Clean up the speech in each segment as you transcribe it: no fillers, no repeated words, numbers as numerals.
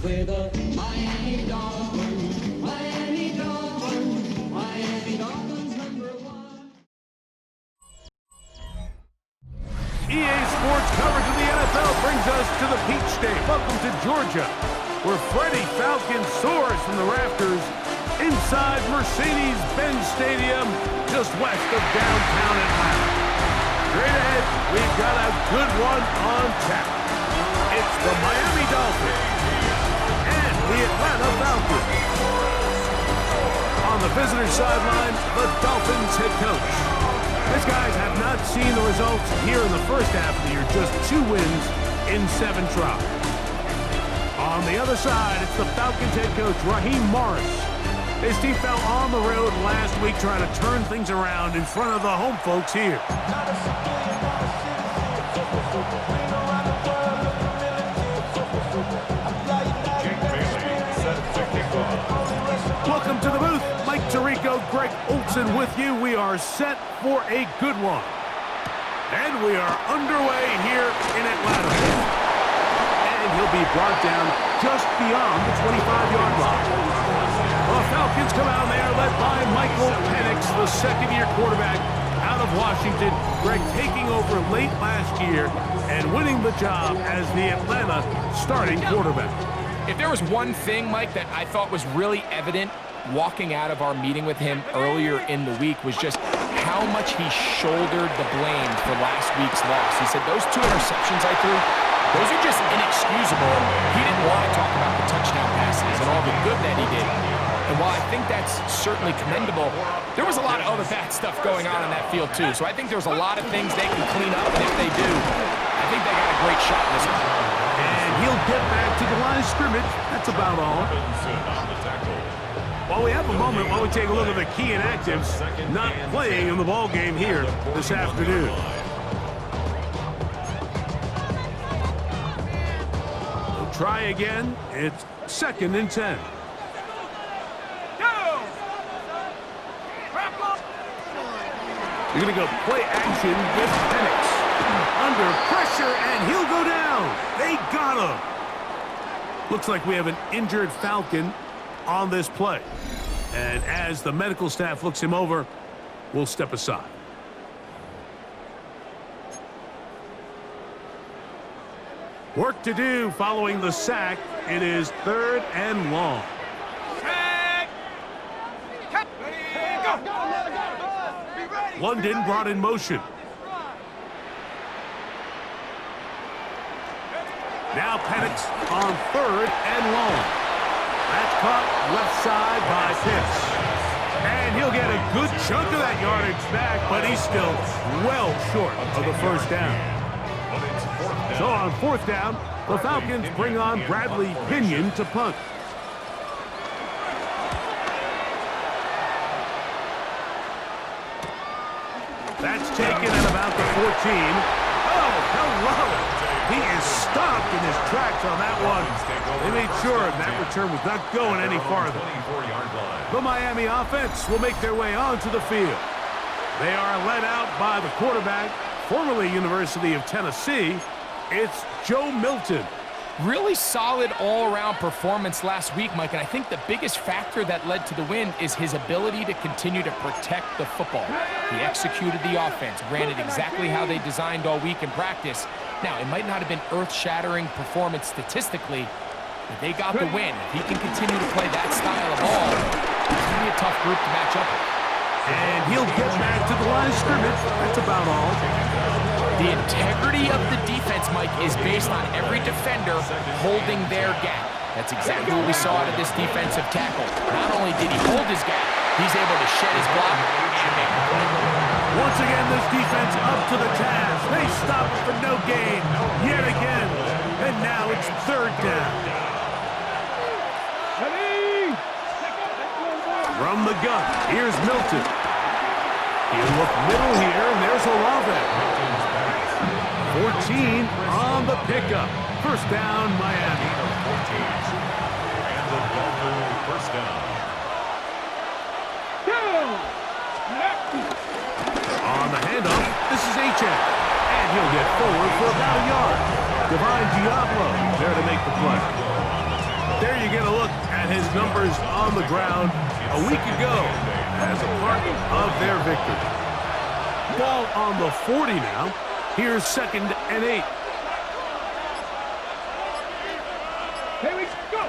With a Miami Dolphins, Miami Dolphins, Miami Dolphins #1. EA Sports coverage of the NFL brings us to the Peach State. Welcome to Georgia, where Freddie Falcon soars from the rafters inside Mercedes-Benz Stadium, just west of downtown Atlanta. Straight ahead, we've got a good one on tap. It's the Miami Dolphins and the Atlanta Falcons. On the visitor sideline, the Dolphins head coach. These guys have not seen the results here in the first half of the year, just 2 wins in 7 tries. On the other side, it's the Falcons head coach, Raheem Morris. His team fell on the road last week trying to turn things around in front of the home folks here. Welcome to the booth. Mike Tirico, Greg Olson with you. We are set for a good one. And we are underway here in Atlanta. And he'll be brought down just beyond the 25-yard line. The Falcons come out there led by Michael Penix, the second-year quarterback out of Washington. Greg taking over late last year and winning the job as the Atlanta starting quarterback. If there was one thing, Mike, that I thought was really evident walking out of our meeting with him earlier in the week was just how much he shouldered the blame for last week's loss. He said those 2 interceptions I threw, those are just inexcusable. He didn't want to talk about the touchdown passes and all the good that he did. And while I think that's certainly commendable, there was a lot of other bad stuff going on in that field too. So I think there's a lot of things they can clean up, and if they do, I think they got a great shot in this one. And he'll get back to the line of scrimmage. That's about all. While we have a moment, while we take a look at the key inactives not playing in the ball game here this afternoon. We'll try again. It's 2nd and 10. You're going to go play action with Penix. Under pressure, and he'll go down. They got him. Looks like we have an injured Falcon on this play. And as the medical staff looks him over, we'll step aside. Work to do following the sack. It is 3rd and long. London brought in motion. Now Penix on 3rd and long. That's caught left side by Pitts. And he'll get a good chunk of that yardage back, but he's still well short of the first down. So on 4th down, the Falcons bring on Bradley Pinion to punt. That's taken at about the 14. Oh, hello! He is stopped in his tracks on that one. They made sure that return was not going any farther. The Miami offense will make their way onto the field. They are led out by the quarterback, formerly University of Tennessee. It's Joe Milton. Really solid all-around performance last week, Mike, and I think the biggest factor that led to the win is his ability to continue to protect the football. He executed the offense, ran it exactly how they designed all week in practice. Now, it might not have been earth-shattering performance statistically, but they got the win. If he can continue to play that style of ball, it's going to be a tough group to match up with. And he'll get back to the line of scrimmage. That's about all. The integrity of the defense, Mike, is based on every defender holding their gap. That's exactly what we saw out of this defensive tackle. Not only did he hold his gap, he's able to shed his block and make the play. Once again, this defense up to the task. They stop it for no gain yet again. And now it's 3rd down. Here's Milton. He'll look middle here, and there's Olave. 14 on the pickup. First down, Miami. And the Dolphins first down. On the handoff, this is Achane. And he'll get forward for about a yard. Divine Diablo there to make the play. There you get a look at his numbers on the ground a week ago as a part of their victory. Ball on the 40 now. Here's 2nd and 8. Here we go.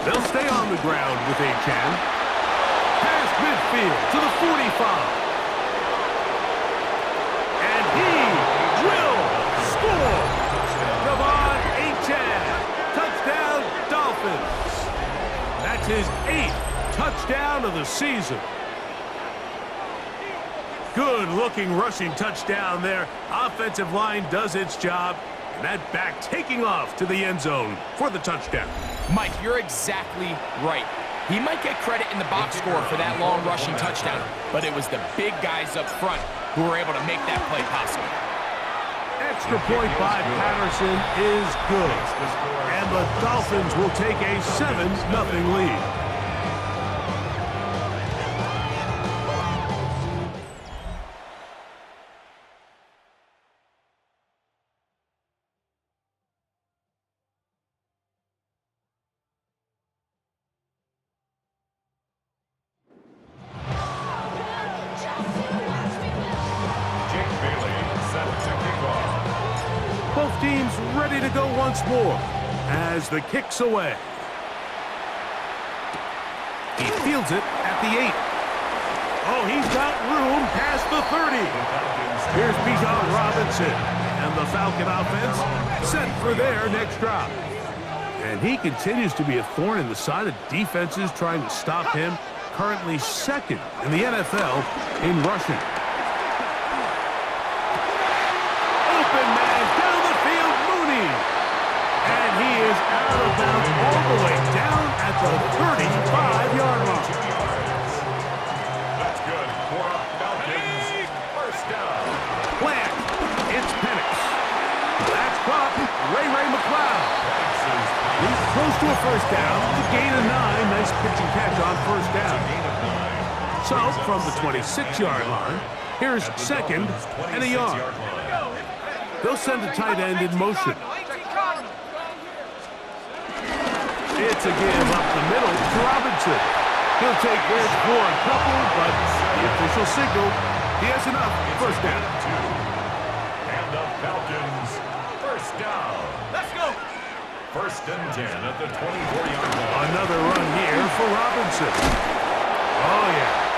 They'll stay on the ground with Achane. Past midfield to the 45. And he will score. Devon Achane. Touchdown, Dolphins. That's his 8th touchdown of the season. Good-looking rushing touchdown there. Offensive line does its job. And that back taking off to the end zone for the touchdown. Mike, you're exactly right. He might get credit in the box score for that long rushing touchdown, but it was the big guys up front who were able to make that play possible. Extra point by Patterson is good. And the Dolphins will take a 7-0 lead. Both teams ready to go once more as the kick's away. He fields it at the 8. Oh, he's got room past the 30. Here's Bijan Robinson, and the Falcon offense set for their next drop. And he continues to be a thorn in the side of defenses trying to stop him. Currently 2nd in the NFL in rushing. Open man down the field, Mooney. And he is out of bounds all the way down at the 35-yard line. That's good for a Falcons first down. Plant. It's Penix. That's caught. Ray McLeod. He's close to a first down. The gain of 9. Nice pitch and catch on first down. So, from the 26-yard line, here's 2nd and a yard. They'll send the tight end in motion. It's a give up the middle to Robinson. He'll take this for a couple, but the official signal, he has enough. First down. And the Falcons first down. Let's go. 1st and 10 at the 24-yard line. Another run here for Robinson. Oh, yeah.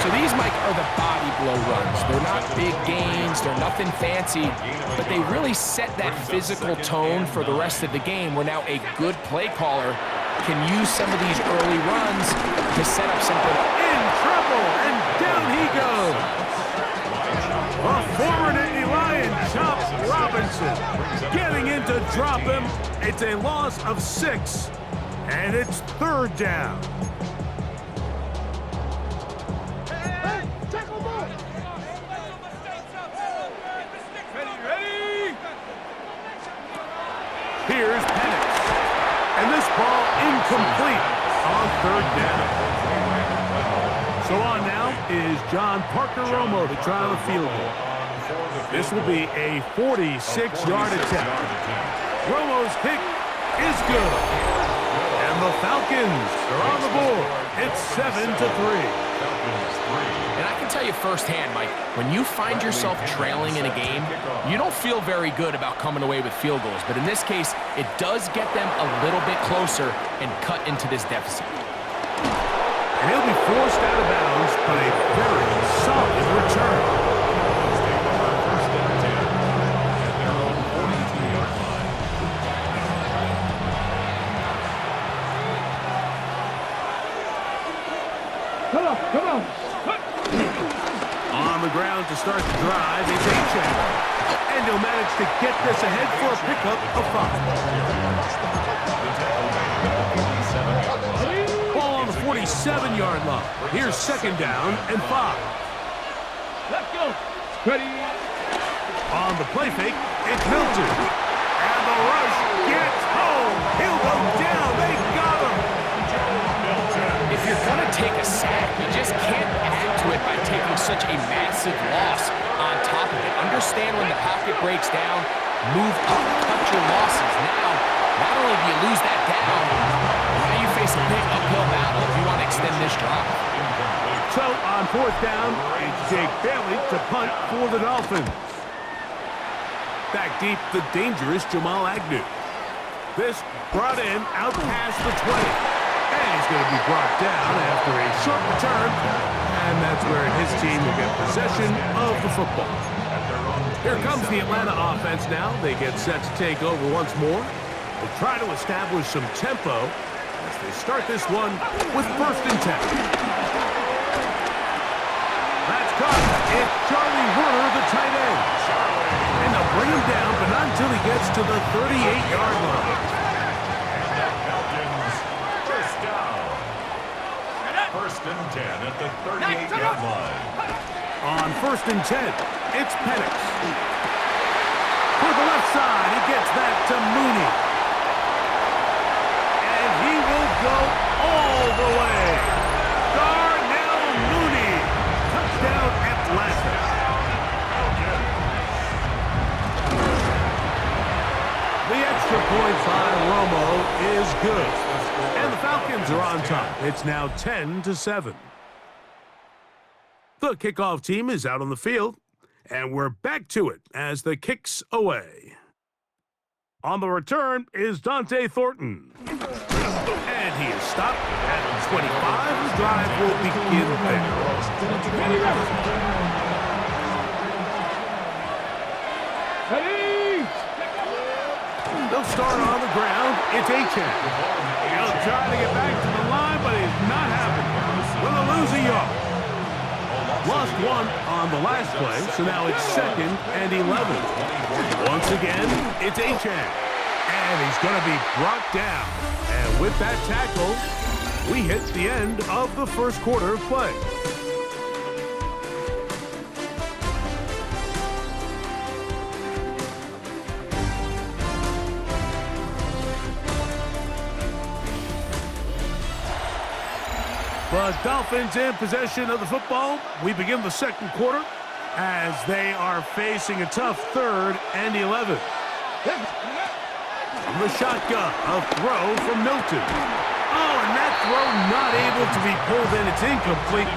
So these, Mike, are the body blow runs. They're not big gains, they're nothing fancy, but they really set that physical tone for the rest of the game where now a good play caller can use some of these early runs to set up something. In trouble, and down he goes. A former Navy Lion chops Robinson. Getting in to drop him. It's a loss of 6, and it's 3rd down. Here's Penix. And this ball incomplete on 3rd down. So on now is John Parker Romo to try the field goal. This will be a 46-yard attempt. Romo's kick is good. And the Falcons are on the board. It's 7-3. And I can tell you firsthand, Mike, when you find yourself trailing in a game, you don't feel very good about coming away with field goals. But in this case, it does get them a little bit closer and cut into this deficit. And he'll be forced out of bounds, but a very solid return. Come on. On the ground to start the drive is Achane. And he'll manage to get this ahead for a pickup of 5. Ball on the 7-yard line. Here's second down and 5. Let's go. Ready. On the play fake, it's Milton. And the rush gets home. He'll go down. They got him. If you're going to take a sack, you just can't add to it by taking such a massive loss on top of it. Understand when the pocket breaks down, move up, cut your losses. Now, not only do you lose that down, now you face a big uphill battle if you want to extend this drive. So on fourth down, it's Jake Bailey to punt for the Dolphins. Back deep, the dangerous Jamal Agnew. This brought in out past the 20. And he's going to be brought down after a short return. And that's where his team will get possession of the football. Here comes the Atlanta offense now. They get set to take over once more. They try to establish some tempo as they start this one with 1st and 10. That's caught. It's Charlie Werner, the tight end. And they'll bring him down, but not until he gets to the 38-yard line. First and 10 at the 38-yard line. On 1st and 10, it's Penix. For the left side, he gets that to Mooney. And he will go all the way. Darnell Mooney. Touchdown, Atlanta. The extra point by Romo is good. And the Falcons are on top. It's now 10-7. The kickoff team is out on the field, and we're back to it as the kick's away. On the return is Dante Thornton. And he is stopped at the 25. The drive will begin there. Ready. They'll start on the ground. It's Achane. He'll try to get back to the line, but he's not happening. Will lose a yard. Lost one on the last play, so now it's 2nd and 11. Once again, it's Achane. And he's going to be brought down. And with that tackle, we hit the end of the first quarter of play. The Dolphins in possession of the football. We begin the second quarter as they are facing a tough 3rd and 11. The shotgun, a throw from Milton. Oh, and that throw not able to be pulled in. It's incomplete.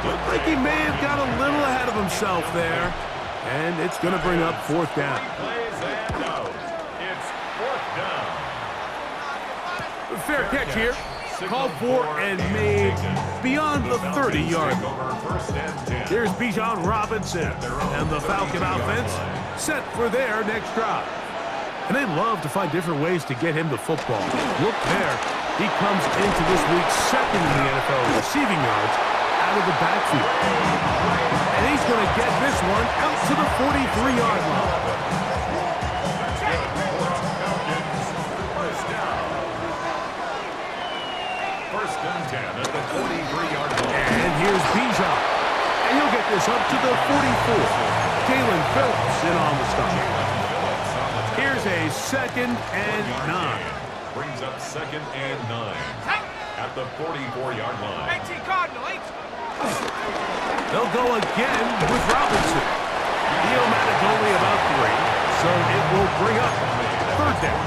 Looked like he may have got a little ahead of himself there. And it's going to bring up 4th down. It's 4th down. Fair catch here. Called for and made beyond the 30-yard line. Here's Bijan Robinson and the Falcon offense set for their next drive. And they love to find different ways to get him the football. Look there. He comes into this week 2nd in the NFL receiving yards out of the backfield. And he's going to get this one out to the 43-yard line. First and 10 at the 43-yard line. And here's Bijan. And he'll get this up to the 44. Jalen Phillips in on the stop. Here's a 2nd and 9. Brings up 2nd and 9 at the 44-yard line. 18 Cardinal, 8. They'll go again with Robinson. Neomatic only about 3, so it will bring up 3rd down.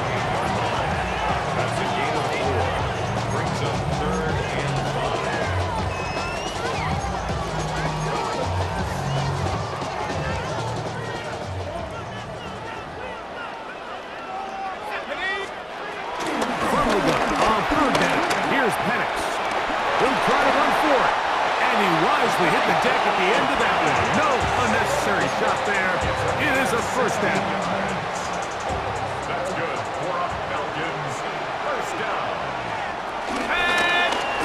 That's a gain of 4. Brings up 3rd and 5. From the gun on 3rd down, here's Penix. He'll try to run for it. And he wisely hit the deck at the end of that one. No unnecessary shot there. It is a 1st down. That's good for a Falcons 1st down.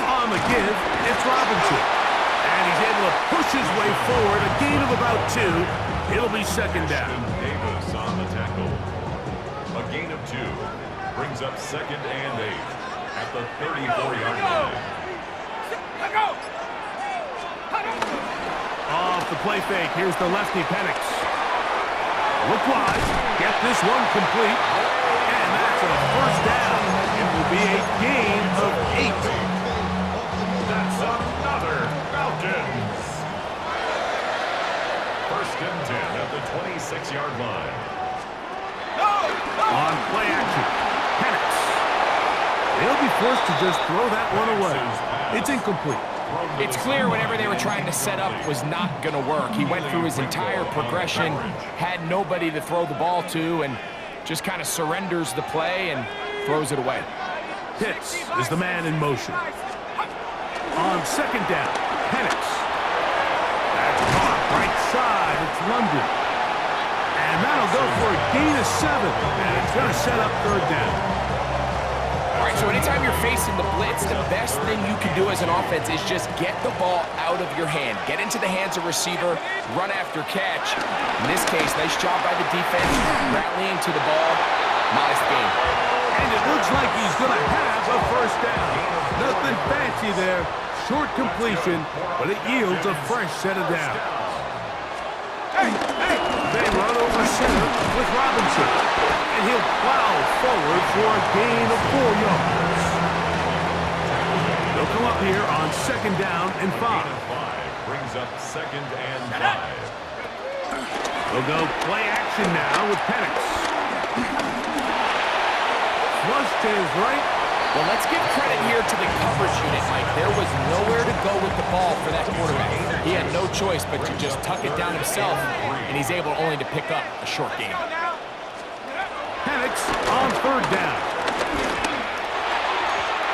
On the give, it's Robinson. And he's able to push his way forward. A gain of about 2. It'll be 2nd down. Davis on the tackle. A gain of 2. Brings up 2nd and 8 at the 34-yard line. Off the play fake. Here's the lefty, Penix. Look wide. Get this one complete. And that's a first down. It will be a gain of 8. That's another Falcons. First and 10 at the 26-yard line. On play action, Penix. They'll be forced to just throw that one away. It's incomplete. It's clear whatever they were trying to set up was not going to work. He went through his entire progression, had nobody to throw the ball to, and just kind of surrenders the play and throws it away. Pitts is the man in motion. On second down, Penix. That's caught right side. It's London. And that'll go for a gain of 7. And it's going to set up third down. All right, so anytime you're facing the blitz, the best thing you can do as an offense is just get the ball out of your hand. Get into the hands of receiver, run after catch. In this case, nice job by the defense, rallying to the ball. Modest gain. And it looks like he's going to have a first down. Nothing fancy there. Short completion, but it yields a fresh set of downs. They run over center with Robinson. And he'll plow forward for a gain of 4 yards. They'll come up here on second down and 5. Brings up second and 5. They'll go play action now with Penix. Flushed to his right. Well, let's give credit here to the coverage unit, Mike. There was nowhere to go with the ball for that quarterback. He had no choice but to just tuck it down himself, and he's able only to pick up a short gain. Penix on third down.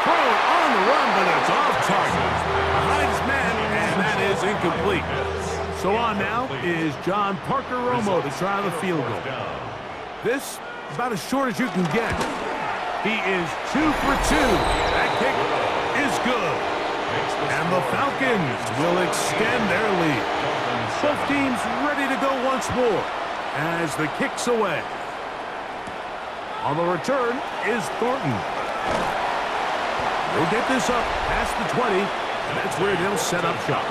Throw it on the run, but it's off target. Behind his man, and that is incomplete. So on now is John Parker Romo to try the field goal. This, about as short as you can get. He is 2 for 2. That kick is good. And the Falcons will extend their lead. Both teams ready to go once more as the kick's away. On the return is Thornton. They'll get this up past the 20, and that's where they'll set up shop.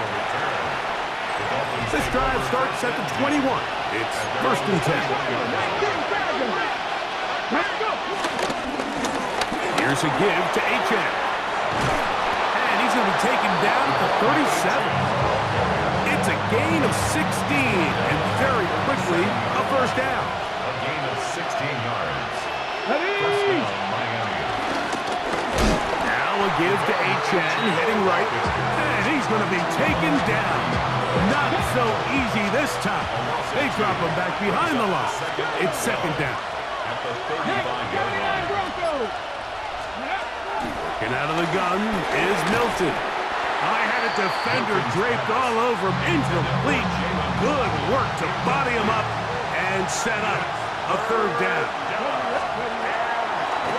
This drive starts at the 21. It's first and 10. Here's a give to Achane. And he's going to be taken down at the 37. It's a gain of 16, and very quickly a first down. A gain of 16 yards. First down, Miami. Now a give to Achane, heading right. And he's going to be taken down. Not so easy this time. They drop him back behind the line. It's second down. At the 35-yard line. Working out of the gun is Milton. I had a defender draped all over him. Incomplete. Good work to body him up and set up a third down.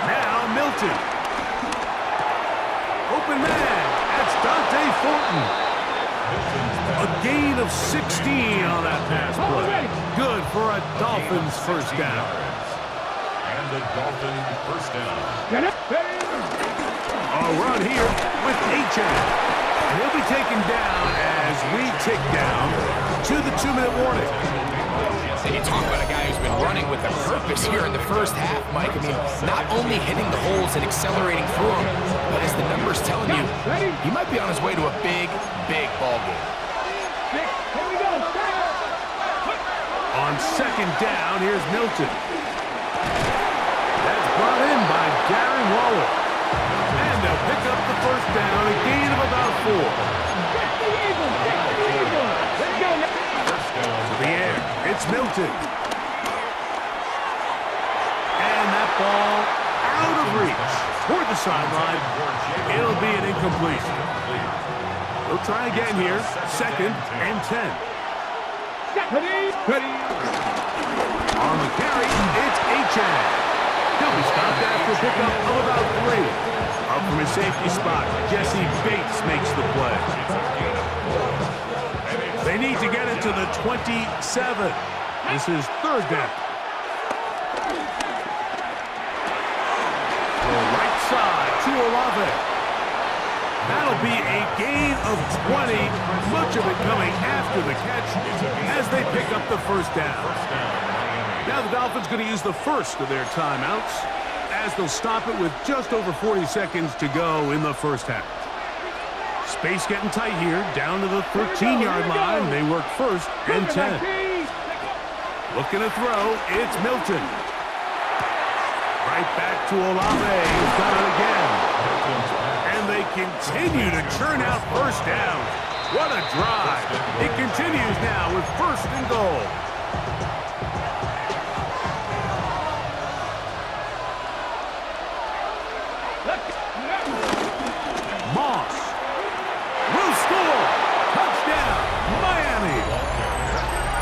Now Milton. Open man. That's Dante Thornton. A gain of 16 on that pass play. Good for a Dolphins first down. And the Dolphins first down. A run here with Achane. He'll be taken down as we tick down to the 2-minute warning. And you talk about a guy who's been running with a purpose here in the first half, Mike. I mean, not only hitting the holes and accelerating through them, but as the numbers telling you, he might be on his way to a big, big ball game. On second down, here's Milton. That's brought in by Darren Waller. And they'll pick up the first down, a gain of about 4. To the air, it's Milton. And that ball out of reach toward the sideline. It'll be an incompletion. They'll try again here, second and 10. On the carry, it's Achane. He'll be stopped after a pickup of about 3. Up from his safety spot, Jesse Bates makes the play. They need to get it to the 27. This is third down. The right side to Olave. That'll be a gain of 20, much of it coming after the catch as they pick up the first down. Now the Dolphins going to use the first of their timeouts as they'll stop it with just over 40 seconds to go in the first half. Space getting tight here, down to the 13-yard line. They work first and 10. Looking to throw, it's Milton. Right back to Olave, who's got it again. And they continue to churn out first down. What a drive. It continues now with first and goal. Moss will score. Touchdown, Miami.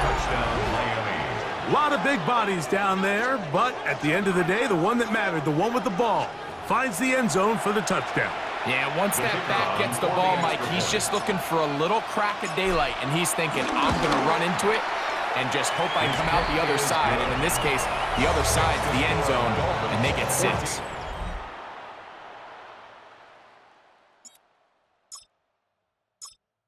Touchdown, Miami. A lot of big bodies down there, but at the end of the day, the one that mattered, the one with the ball, finds the end zone for the touchdown. Yeah, once that back gets the ball, Mike, he's just looking for a little crack of daylight, and he's thinking, I'm going to run into it and just hope I come out the other side. And in this case, the other side's the end zone, and they get 6.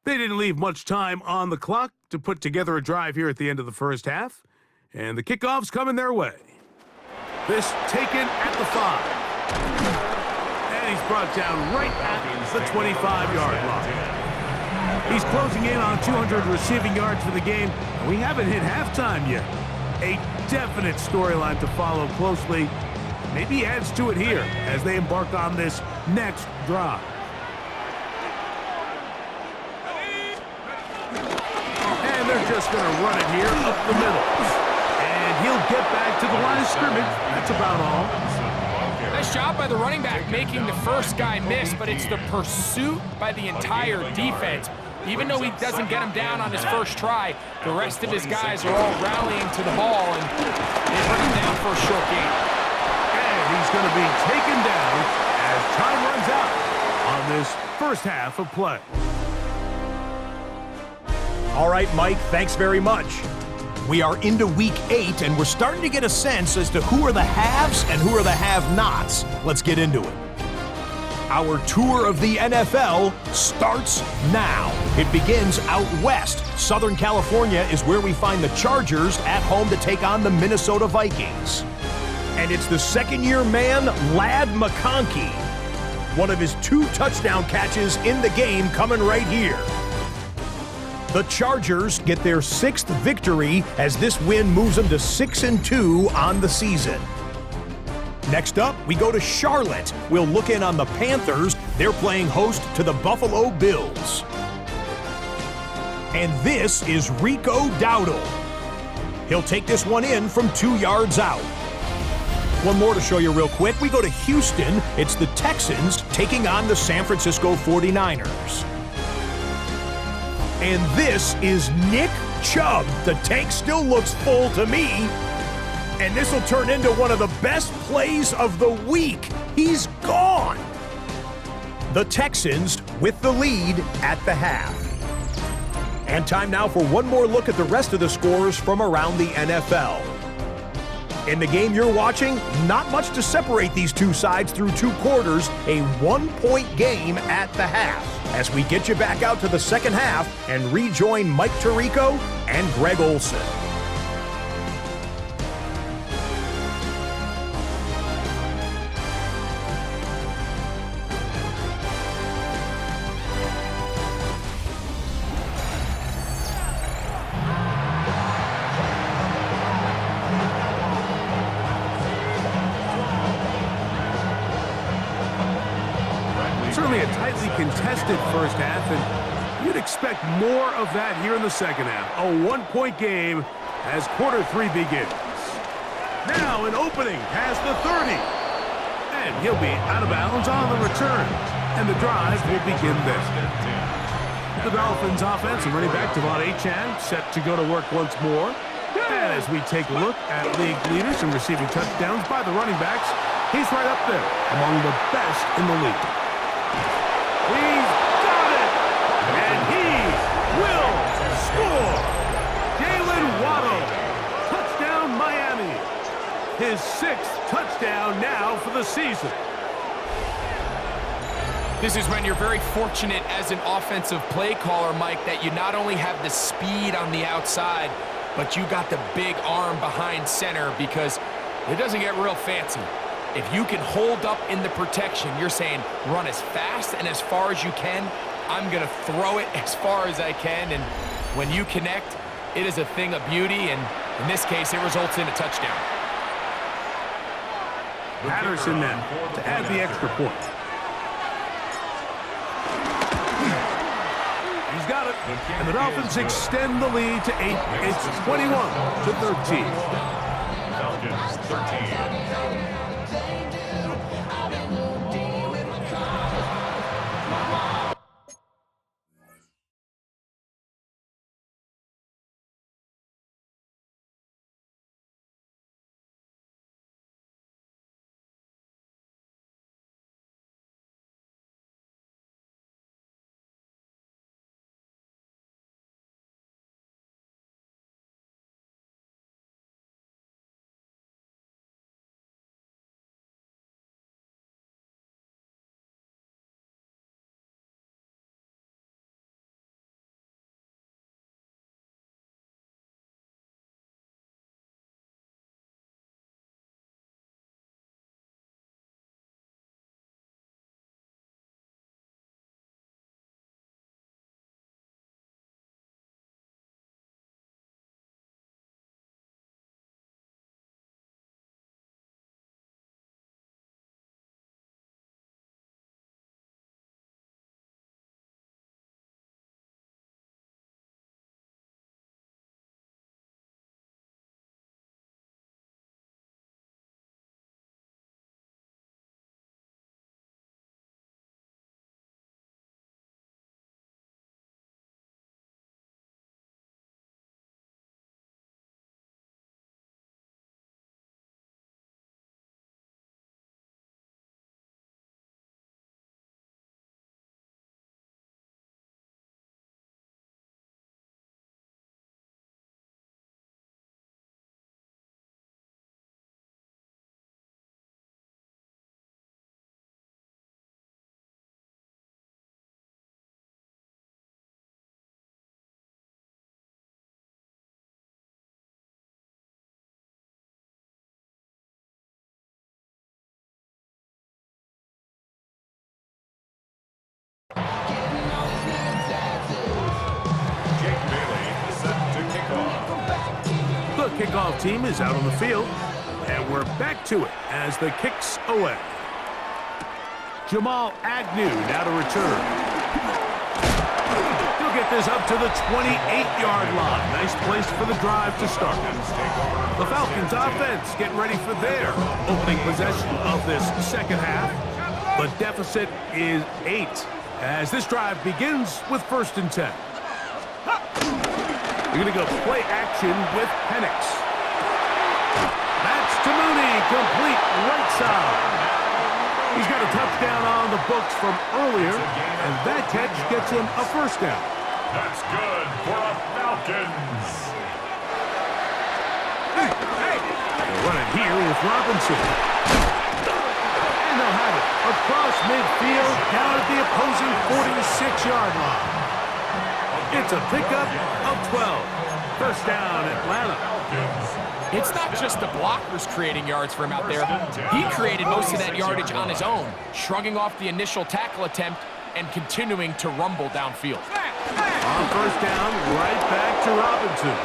They didn't leave much time on the clock to put together a drive here at the end of the first half, and the kickoff's coming their way. This taken at the 5. And he's brought down right at the 25-yard line. He's closing in on 200 receiving yards for the game, and we haven't hit halftime yet. A definite storyline to follow closely. Maybe adds to it here as they embark on this next drive. And they're just going to run it here up the middle. And he'll get back to the line of scrimmage. That's about all. Nice job by the running back making the first guy miss, but it's the pursuit by the entire defense. Even though he doesn't get him down on his first try, the rest of his guys are all rallying to the ball, and they bring him down for a short gain. And he's going to be taken down as time runs out on this first half of play. All right, Mike, thanks very much. We are into week 8, and we're starting to get a sense as to who are the haves and who are the have-nots. Let's get into it. Our tour of the NFL starts now. It begins out west. Southern California is where we find the Chargers at home to take on the Minnesota Vikings. And it's the second-year man, Ladd McConkey. One of his 2 touchdown catches in the game coming right here. The Chargers get their 6th victory as this win moves them to 6-2 on the season. Next up, we go to Charlotte. We'll look in on the Panthers. They're playing host to the Buffalo Bills. And this is Rico Dowdle. He'll take this one in from 2 yards out. One more to show you real quick. We go to Houston. It's the Texans taking on the San Francisco 49ers. And this is Nick Chubb. The tank still looks full to me. And this will turn into one of the best plays of the week. He's gone. The Texans with the lead at the half. And time now for one more look at the rest of the scores from around the NFL. In the game you're watching, not much to separate these two sides through 2 quarters, a 1-point game at the half. As we get you back out to the second half and rejoin Mike Tirico and Greg Olson. Certainly a tightly contested first half, and you'd expect more of that here in the second half. A 1-point game as quarter 3 begins. Now an opening past the 30. And he'll be out of bounds on the return. And the drive will begin there. The Dolphins offense and running back Devon Achane set to go to work once more. And as we take a look at league leaders in receiving touchdowns by the running backs, he's right up there among the best in the league. He's got it! And he will score! Jalen Waddle, touchdown Miami. His 6th touchdown now for the season. This is when you're very fortunate as an offensive play caller, Mike, that you not only have the speed on the outside, but you got the big arm behind center, because it doesn't get real fancy. If you can hold up in the protection, you're saying run as fast and as far as you can. I'm going to throw it as far as I can, and when you connect, it is a thing of beauty, and in this case, it results in a touchdown. Patterson now to add the extra point. He's got it, and the Dolphins extend the lead to 8. It's 21-13. Falcons 13. The kickoff team is out on the field, and we're back to it as the kicks away. Jamal Agnew now to return. He'll get this up to the 28-yard line. Nice place for the drive to start. The Falcons offense getting ready for their opening possession of this second half. The deficit is 8 as this drive begins with 1st and 10. You're going to go play action with Penix. That's to Mooney, complete right side. He's got a touchdown on the books from earlier, and that catch gets him a 1st down. That's good for the Falcons. They'll run it here with Robinson. And they'll have it across midfield, down at the opposing 46-yard line. It's a pickup of 12. 1st down, Atlanta. It's not just the blockers creating yards for him out there. He created most of that yardage on his own, shrugging off the initial tackle attempt and continuing to rumble downfield. On 1st down, right back to Robinson.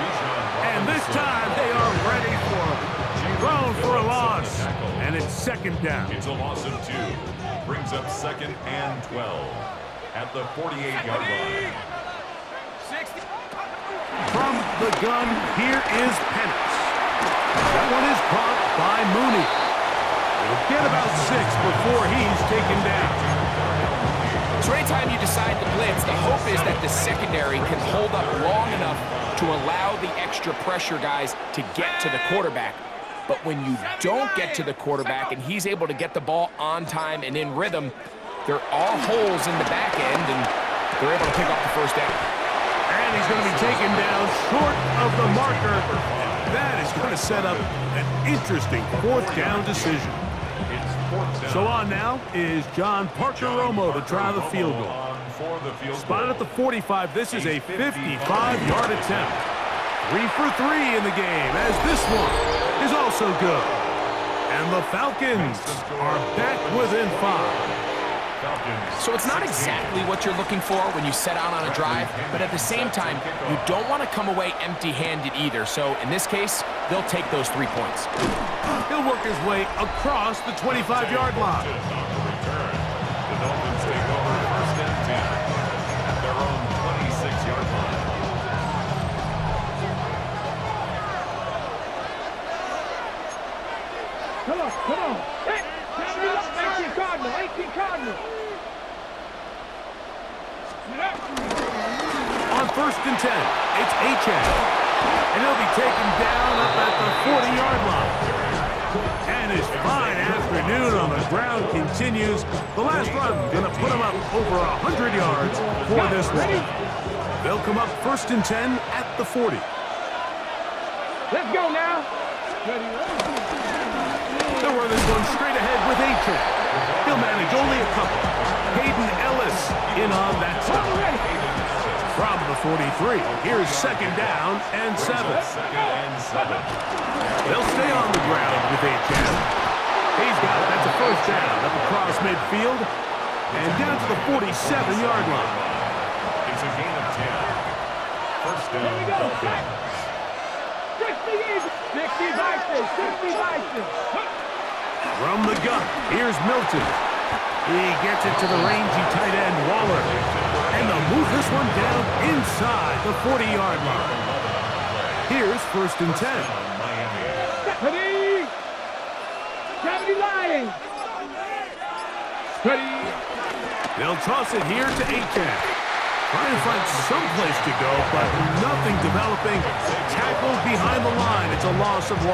And this time they are ready for him. Thrown for a loss, and it's 2nd down. It's a loss of 2. Brings up 2nd and 12 at the 48-yard line. From the gun, here is Penix. That one is caught by Mooney. He'll get about 6 before he's taken down. So anytime you decide to blitz, the hope is that the secondary can hold up long enough to allow the extra pressure guys to get to the quarterback. But when you don't get to the quarterback and he's able to get the ball on time and in rhythm, there are holes in the back end, and they're able to pick up the 1st down. And he's going to be taken down short of the marker. And that is going to set up an interesting 4th down decision. It's 4th down. So on now is John Parker Romo to try the field goal. On for the field Spotted goal. at the 45. This is a 55-yard attempt. 3 for 3 in the game, as this one is also good. And the Falcons are back within 5. So it's not exactly what you're looking for when you set out on a drive, but at the same time, you don't want to come away empty-handed either. So in this case, they'll take those 3 points. He'll work his way across the 25-yard line. The Dolphins take over 1st and 10 at their own 26-yard line. Come on, come on. Hey, 18 Cardinal, 18 Cardinal. On 1st and 10, it's Achane. And he'll be taken down up at the 40-yard line. And his fine afternoon on the ground continues. The last run going to put him up over 100 yards for this one. They'll come up 1st and 10 at the 40. Let's go now. They'll run this one straight ahead with Achane. He'll manage only a couple. Hayden Ellis in on that stop. From the 43, here's 2nd down and 7. They'll stay on the ground with Achane. He's got it. That's a 1st down up across midfield and down to the 47-yard line. It's a gain of 10. 1st down, Dolphins. 60 Vikings, 60 Vikings. From the gun, here's Milton. He gets it to the rangy tight end Waller. And they'll move this one down inside the 40-yard line. Here's 1st and 10. Ready? 70 Lions. Ready? They'll toss it here to Achane. Trying to find some place to go, but nothing developing. Tackled behind the line. It's a loss of 1.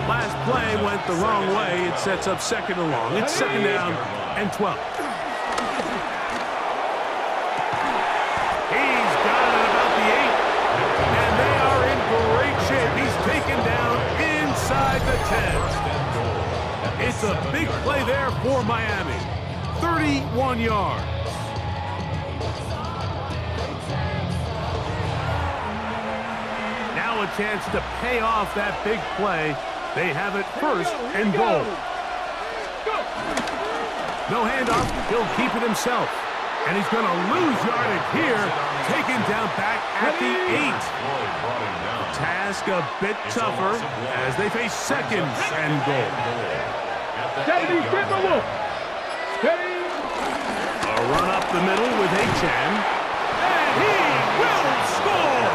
Last play went the wrong way. It sets up 2nd and long. It's 2nd down and 12. He's got it about the 8. And they are in great shape. He's taken down inside the 10. It's a big play there for Miami. 31 yards. Now a chance to pay off that big play. They have it 1st and goal. No handoff. He'll keep it himself. And he's going to lose yardage here. Taken down back at the 8. Task a bit tougher as they face 2nd and goal. A run up the middle with Achane. And he will score!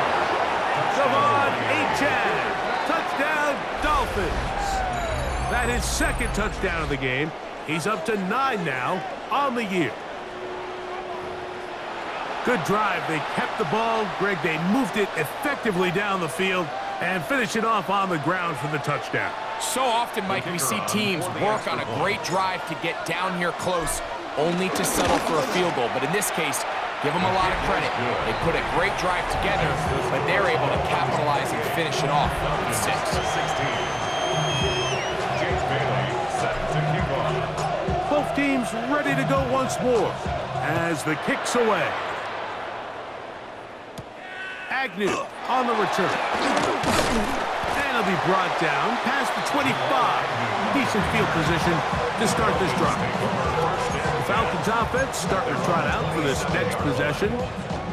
Devon Achane. Touchdown, Dolphins. That is 2nd touchdown of the game. He's up to 9 now on the year. Good drive. They kept the ball. Greg, they moved it effectively down the field and finish it off on the ground for the touchdown. So often, Mike, we see teams work on a great drive to get down here close, only to settle for a field goal. But in this case, give them a lot of credit. They put a great drive together, but they're able to capitalize and finish it off with 6. James Bailey set to kick off. Both teams ready to go once more as the kick's away. Agnew on the return. And he'll be brought down past the 25. Decent field position to start this drive. The Falcons offense starting to trot out for this next possession.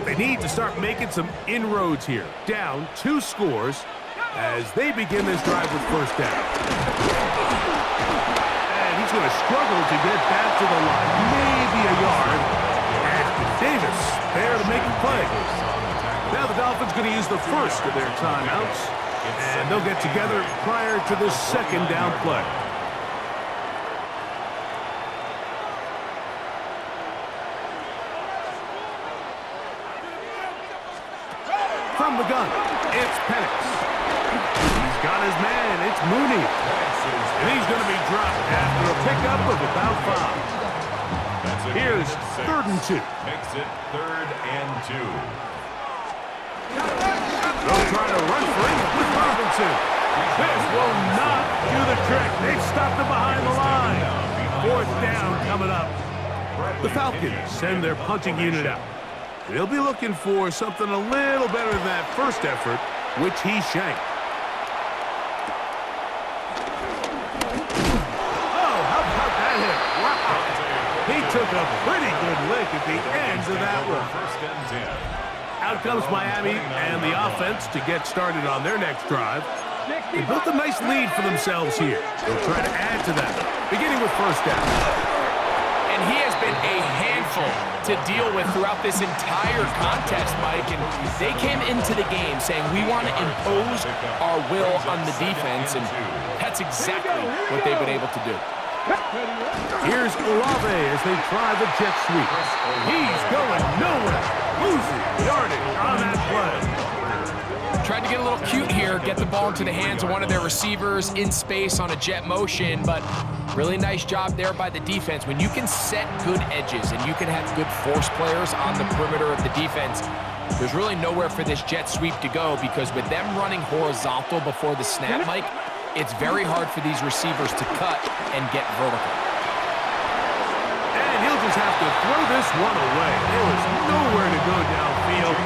They need to start making some inroads here. Down 2 scores as they begin this drive with 1st down. And he's going to struggle to get back to the line. Maybe a yard. And Davis there to make the play. Now the Dolphins going to use the first of their timeouts. And they'll get together prior to the 2nd down play. From the gun, it's Penix. He's got his man, it's Mooney. And he's going to be dropped after a pickup of about 5. Here's 3rd and 2. Makes it 3rd and 2. They'll try to run for it with Robinson. This will not do the trick. They've stopped it behind the line. Fourth down coming up. The Falcons send their punting unit out. They'll be looking for something a little better than that first effort, which he shanked. Oh, how about that hit? Wow. He took a pretty good lick at the end of that one. Out comes Miami and the offense to get started on their next drive. They built a nice lead for themselves here. They'll try to add to that, beginning with first down. And he has been a handful to deal with throughout this entire contest, Mike. And they came into the game saying, we want to impose our will on the defense, and that's exactly what they've been able to do. Here's Olave as they try the jet sweep. He's going nowhere. Losing yardage on that play. Tried to get a little cute here, get the ball into the hands of one of their receivers in space on a jet motion, but really nice job there by the defense. When you can set good edges and you can have good force players on the perimeter of the defense, there's really nowhere for this jet sweep to go, because with them running horizontal before the snap, Mike, it's very hard for these receivers to cut and get vertical. And he'll just have to throw this one away. There was nowhere to go downfield.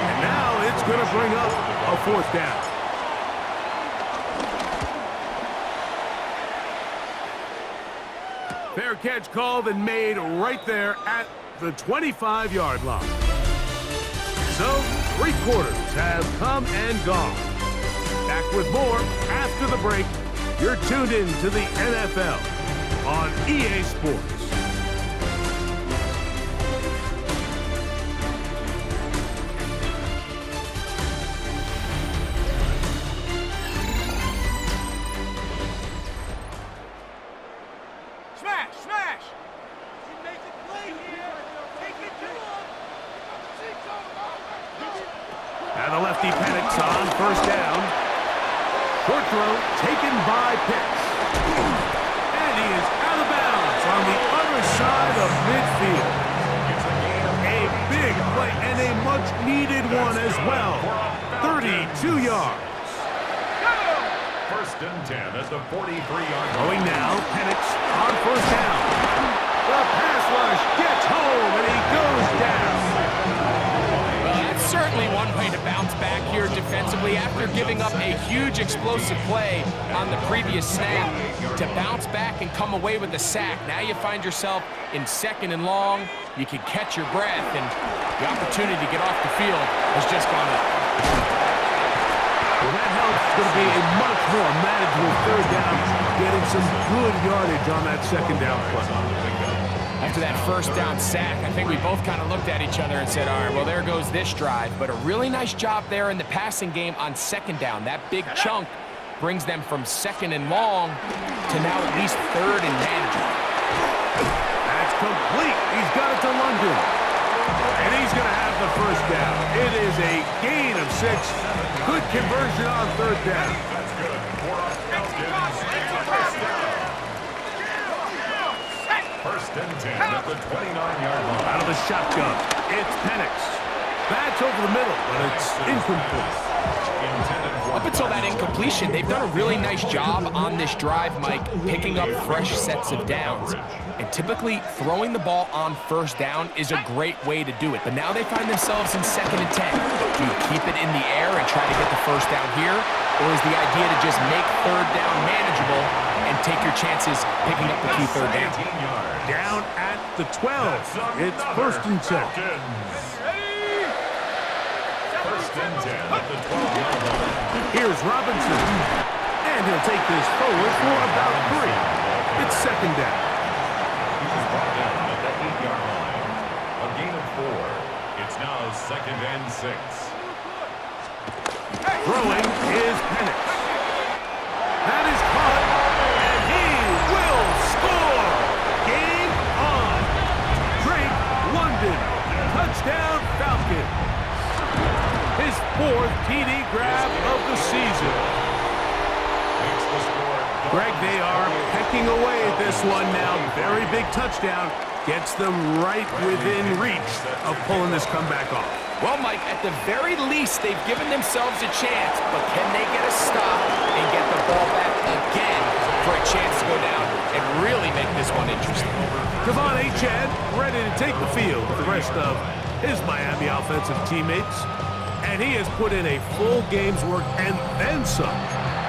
And now it's going to bring up a fourth down. Fair catch called and made right there at the 25-yard line. So, 3 quarters have come and gone. Back with more after the break. You're tuned in to the NFL on EA Sports. Smash, smash! He makes a play here. Take it to him. And the lefty Penix on first down. Short throw taken by Pitts. And he is out of bounds on the other side of midfield. A big play and a much-needed one as well. 32 yards. First and 10 at the 43-yard line. Going now, Penix on first down. The pass rush gets home and he goes down. Well, that's certainly one way to bounce back here defensively after giving up a huge explosive play on the previous snap. To bounce back and come away with a sack. Now you find yourself in 2nd and long. You can catch your breath, and the opportunity to get off the field has just gone up. Well, that helps. It's going to be a much more manageable third down, getting some good yardage on that second down play. After that first down sack, I think we both kind of looked at each other and said, all right, well, there goes this drive. But a really nice job there in the passing game on second down. That big chunk brings them from 2nd and long to now at least 3rd and manageable. That's complete. He's got it to London. And he's going to have the first down. It is a gain of 6. Good conversion on third down. That's good. First and 10 at the 29-yard line. Out of the shotgun, it's Penix. That's over the middle, but it's incomplete. Up until that incompletion, they've done a really nice job on this drive, Mike, picking up fresh sets of downs. And typically, throwing the ball on first down is a great way to do it. But now they find themselves in 2nd and 10. Do you keep it in the air and try to get the first down here? Or is the idea to just make third down manageable and take your chances picking up the key third down? Down at the 12. It's first and 10. First and 10 at the 12-yard line. Here's Robinson. And he'll take this forward for about 3. It's second down. He was brought down at the 8-yard line. A gain of 4. It's now 2nd and 6. Throwing is Penix. That is caught, and he will score. Game on. Drake London. Touchdown Falcons. His 4th TD grab of the season. Makes the score. Greg, they are pecking away at this one now. Very big touchdown. Gets them right within reach of pulling this comeback off. Well, Mike, at the very least, they've given themselves a chance, but can they get a stop and get the ball back again for a chance to go down and really make this one interesting? Devon Achane ready to take the field with the rest of his Miami offensive teammates. And he has put in a full game's work and then some.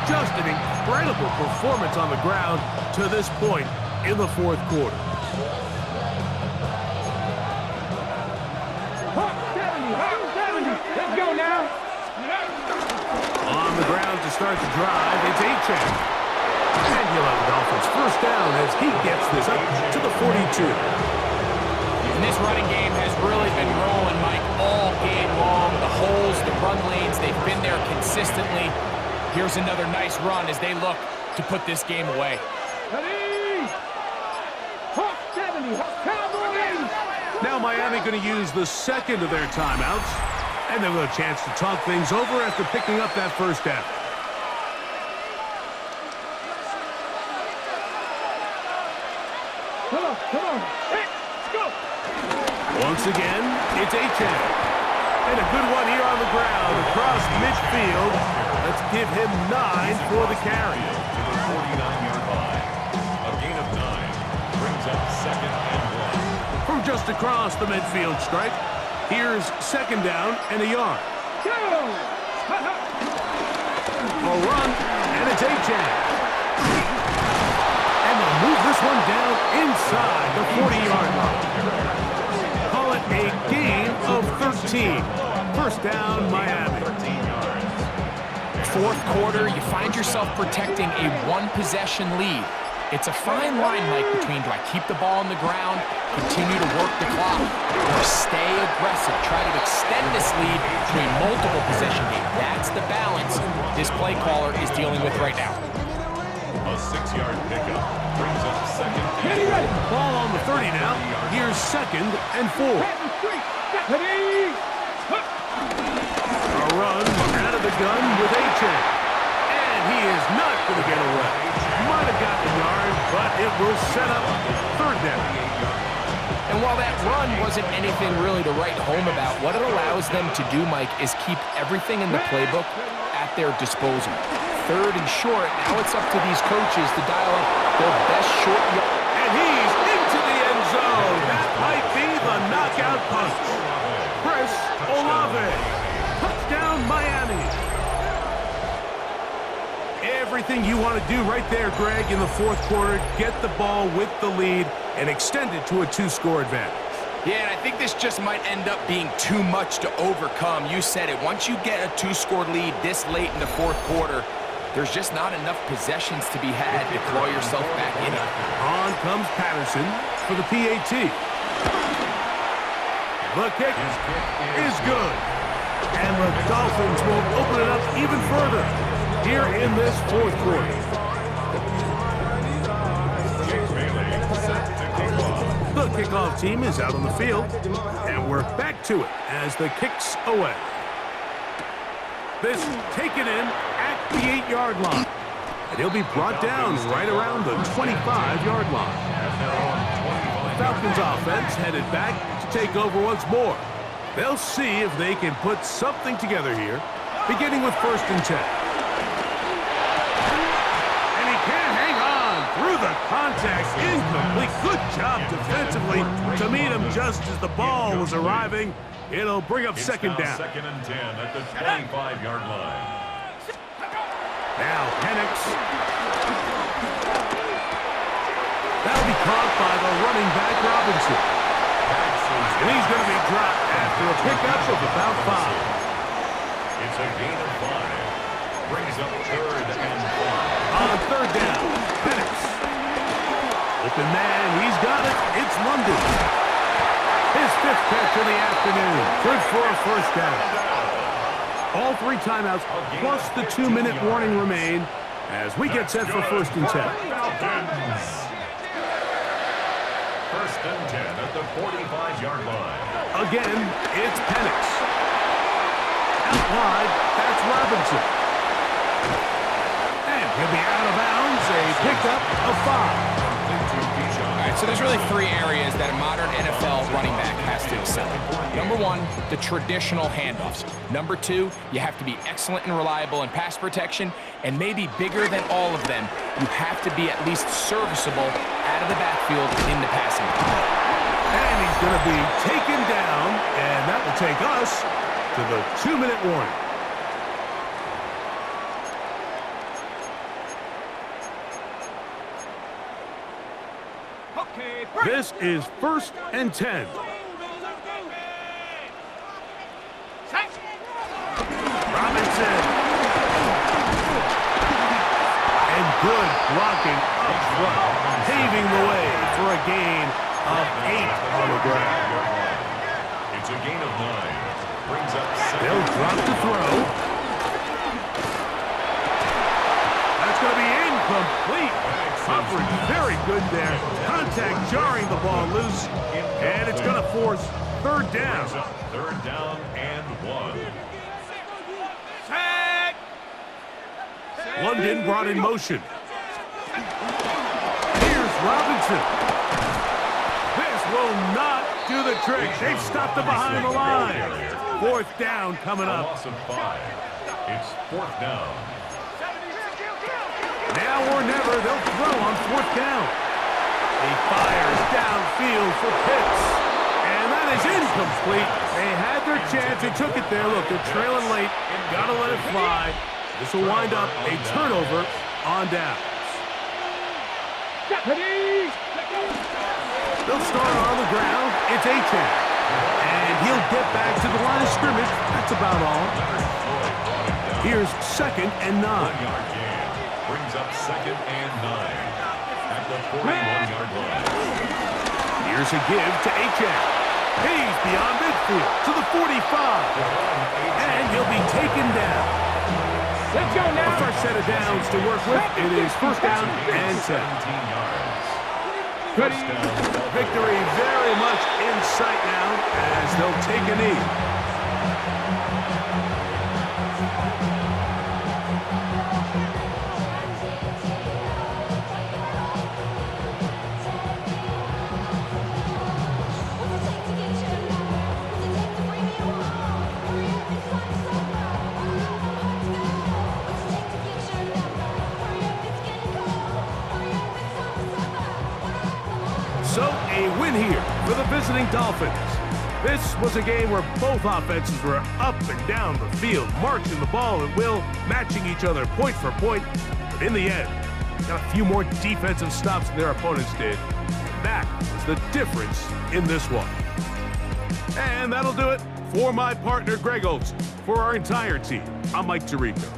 Just an incredible performance on the ground to this point in the fourth quarter. Let's go now. On the ground to start the drive, it's Achane. And he'll have the Dolphins first down as he gets this up to the 42. And this running game has really been rolling, Mike, all game long. The holes, the run lanes, they've been there consistently. Here's another nice run as they look to put this game away. Ready? Hawk 70, Cowboys! Now Miami going to use the second of their timeouts. And they'll have a chance to talk things over after picking up that first down. Come on. Hey, let's go. Once again, it's Achane. And a good one here on the ground across midfield. Let's give him 9 for the carry. To the 49-yard line. A gain of 9 brings up 2nd and 1. From just across the midfield stripe, here's second down and a yard. Go! A run, and it's Achane. And they'll move this one down inside the 40-yard line. Call it a gain of 13. First down, Miami. Fourth quarter, you find yourself protecting a one-possession lead. It's a fine line, Mike, between do I keep the ball on the ground, continue to work the clock, or stay aggressive, try to extend this lead to a multiple possession game. That's the balance this play caller is dealing with right now. A 6-yard pickup brings up 2nd and Ready, ready. Ball on the 30 now. Here's second and 4. Ready? A run out of the gun with Achane. And he is not going to get away. Might have gotten a yard, but it will set up third down. And while that run wasn't anything really to write home about, what it allows them to do, Mike, is keep everything in the playbook at their disposal. Third and short, now it's up to these coaches to dial up their best short yard. And he's into the end zone. That might be the knockout punch. Chris Olave. Touchdown, Miami. Everything you want to do right there, Greg, in the fourth quarter. Get the ball with the lead and extend it to a 2-score advantage. Yeah, and I think this just might end up being too much to overcome. You said it. Once you get a 2-score lead this late in the fourth quarter, there's just not enough possessions to be had to claw yourself back in it. On comes Patterson for the PAT. The kick is good. And the Dolphins will open it up even further here in this fourth quarter. The kickoff team is out on the field, and we're back to it as the kick's away. This taken in at the 8-yard line, and he'll be brought down right around the 25-yard line. The Falcons offense headed back to take over once more. They'll see if they can put something together here, beginning with 1st and 10. And he can't hang on through the contact. Incomplete. Good job defensively to meet him just as the ball was arriving. It'll bring up second down. 2nd and 10 at the 25-yard line. Now Penix. That'll be caught by the running back Robinson. And he's going to be dropped after a pickup of about 5. It's a gain of 5. Brings up 3rd and 4. On 3rd down, Penix. Open man, he's got it. It's London. His 5th catch of the afternoon. Good for a first down. All 3 timeouts plus the 2-minute warning remain as we get set for 1st and 10. Falcons. 1st and 10 at the 45-yard line. Again, it's Penix. Out wide, that's Robinson. And he'll be out of bounds, a pickup of 5. right, so there's really three areas that a modern NFL running back has to excel in. Number one, the traditional handoffs. Number two, you have to be excellent and reliable in pass protection. And maybe bigger than all of them, you have to be at least serviceable out of the backfield in the passing game. And he's going to be taken down, and that will take us to the 2-minute warning. This is 1st and 10. Robinson. And good blocking up front, paving the way for a gain of 8 on the ground. It's a gain of 9. Brings up 7. They'll drop to throw. That's going to be incomplete. Coverage very good there. Contact jarring the ball loose. And it's going to force 3rd down. 3rd down and 1. London brought in motion. Here's Robinson. This will not do the trick. They've stopped it behind the line. 4th down coming A up. loss of 5. It's 4th down. Now or never, they'll throw on 4th down. He fires downfield for Pitts. And that is incomplete. They had their chance. They took it there. Look, they're trailing late. Got to let it fly. This will wind up a turnover on downs. They'll start on the ground. It's Achane. And he'll get back to the line of scrimmage. That's about all. Here's 2nd and 9. 1-yard gain. Brings up 2nd and 9. At the 41-yard line. Here's a give to Achane. He's beyond midfield to the 45. And he'll be taken down. Let's go now. A fresh set of downs to work with. It is 1st down and 10. 17 yards. Good. First down. Victory very much in sight now as they'll take a knee. So, a win here for the visiting Dolphins. This was a game where both offenses were up and down the field, marching the ball at will, matching each other point for point. But in the end, got a few more defensive stops than their opponents did. And that is the difference in this one. And that'll do it for my partner, Greg Olson. For our entire team, I'm Mike Tirico.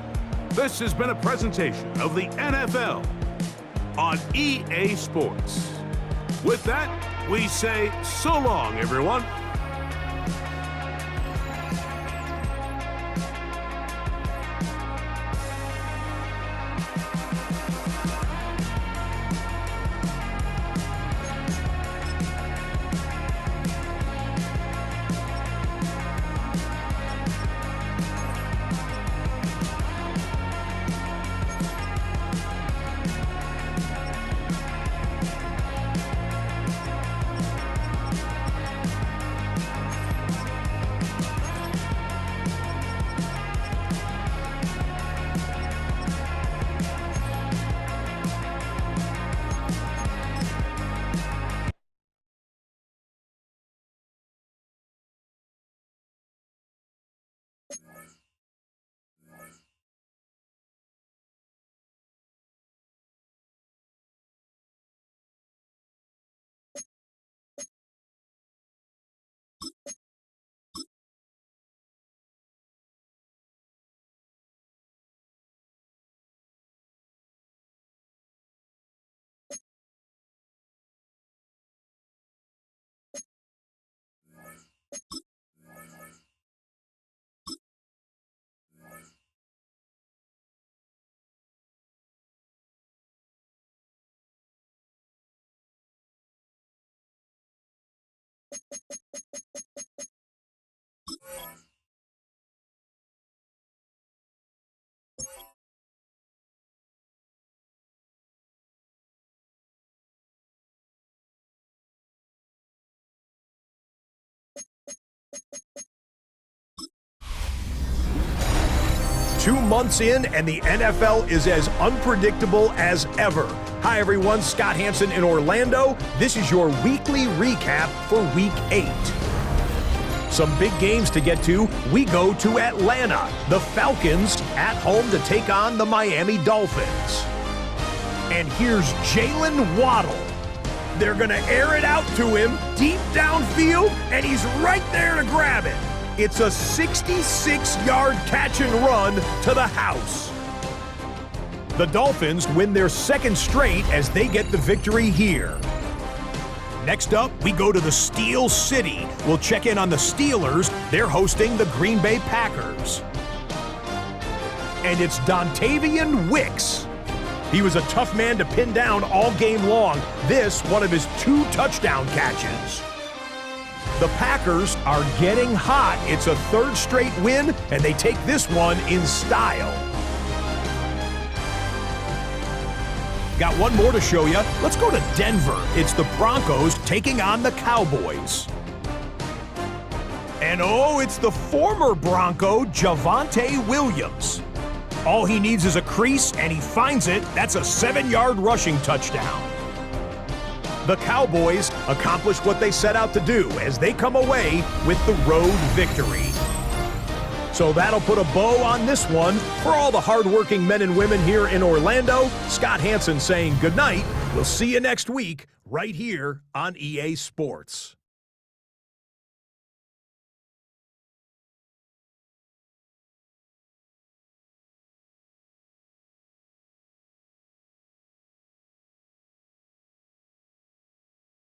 This has been a presentation of the NFL on EA Sports. With that, we say so long, everyone. 2 months in, and the NFL is as unpredictable as ever. Hi, everyone. Scott Hansen in Orlando. This is your weekly recap for Week 8. Some big games to get to. We go to Atlanta. The Falcons at home to take on the Miami Dolphins. And here's Jalen Waddle. They're going to air it out to him deep downfield, and he's right there to grab it. It's a 66-yard catch and run to the house. The Dolphins win their second straight as they get the victory here. Next up, we go to the Steel City. We'll check in on the Steelers. They're hosting the Green Bay Packers. And it's Dontavian Wicks. He was a tough man to pin down all game long. This, one of his 2 touchdown catches. The Packers are getting hot. It's a 3rd straight win, and they take this one in style. Got one more to show you. Let's go to Denver. It's the Broncos taking on the Cowboys. And oh, it's the former Bronco, Javonte Williams. All he needs is a crease, and he finds it. That's a 7-yard rushing touchdown. The Cowboys accomplish what they set out to do as they come away with the road victory. So that'll put a bow on this one. For all the hardworking men and women here in Orlando, Scott Hansen saying goodnight. We'll see you next week right here on EA Sports.